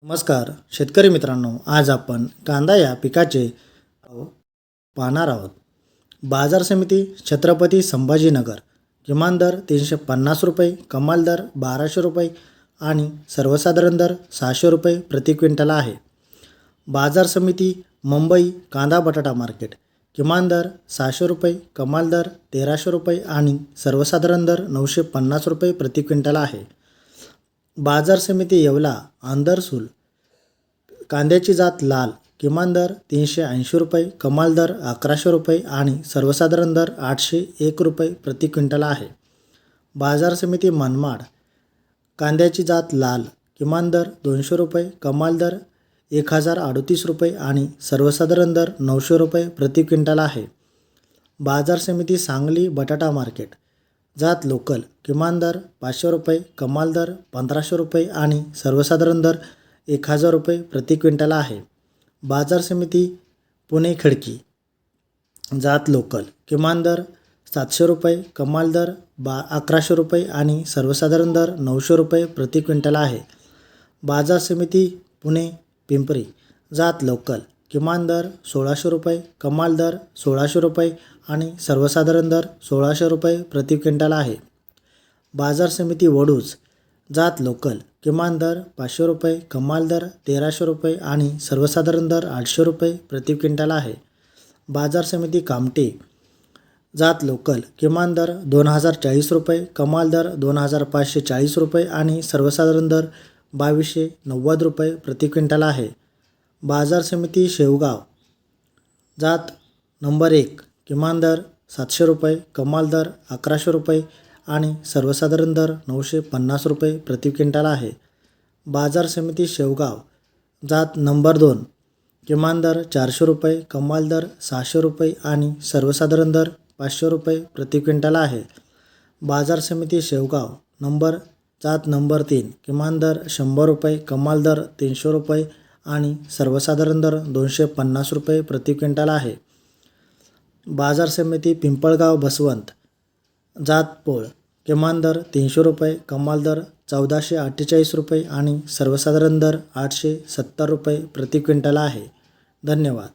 नमस्कार शेतकरी मित्रांनो, आज आपण कांदा या पिकाचे भाव पाहणार आहोत। बाजार समिती छत्रपती संभाजीनगर किमान दर 350 रुपये, कमाल दर 1200 रुपये आणि सर्वसाधारण दर 600 रुपये प्रति क्विंटल आहे। बाजार समिती मुंबई कांदा बटाटा मार्केट किमान दर 600 रुपये, कमाल दर 1300 रुपये आणि सर्वसाधारण दर 950 रुपये प्रति क्विंटल आहे। बाजार समिती येवला आंदरसूल कांद्याची जात लाल किमान दर 380 रुपये, कमाल दर 1100 रुपये आणि सर्वसाधारण दर 801 रुपये प्रति क्विंटल आहे। बाजार समिती मनमाड कांद्याची जात लाल किमान दर 200 रुपये, कमाल दर 1038 रुपये आणि सर्वसाधारण दर 900 रुपये प्रति क्विंटल आहे। बाजार समिती सांगली बटाटा मार्केट जात लोकल किमान दर 500 रुपये, कमाल दर 1500 रुपये आणि सर्वसाधारण दर 1000 रुपये प्रति क्विंटल आहे। बाजार समिती पुणे खडकी जात लोकल किमान दर 700 रुपये, कमाल दर 1100 रुपये आणि सर्वसाधारण दर 900 रुपये प्रति क्विंटल आहे। बाजार समिती पुणे पिंपरी जात लोकल किमान दर 1600 रुपये, कमाल दर 1600 रुपये आणि सर्वसाधारण दर 1600 रुपये प्रति क्विंटल आहे। बाजार समिती वडूज जात लोकल किमान दर 500 रुपये, कमाल दर 1300 रुपये आणि सर्वसाधारण दर 800 रुपये प्रति क्विंटल आहे। बाजार समिती कामटे जात लोकल किमान दर 2040 रुपये, कमाल दर 2540 रुपये आणि सर्वसाधारण दर 2290 रुपये प्रति क्विंटल आहे। बाजार समिती शेवगाव जात नंबर 1 किमान दर 700 रुपये, कमाल दर 1100 रुपये आणि सर्वसाधारण दर 950 रुपये प्रति क्विंटल आहे। बाजार समिती शेवगाव जात नंबर 2 किमान दर 400 रुपये, कमाल दर 600 रुपये आणि सर्वसाधारण दर 500 रुपये प्रति क्विंटल आहे। बाजार समिती शेवगाव जात नंबर 3 किमान दर 100 रुपये, कमाल दर 300 रुपये आणि सर्वसाधारण दर 250 रुपये प्रति क्विंटल आहे। बाजार समिती पिंपळगाव बसवंत जात पोळ किमान दर 300 रुपये, कमाल दर 1448 रुपये आणि सर्वसाधारण दर 870 रुपये प्रति क्विंटल आहे। धन्यवाद।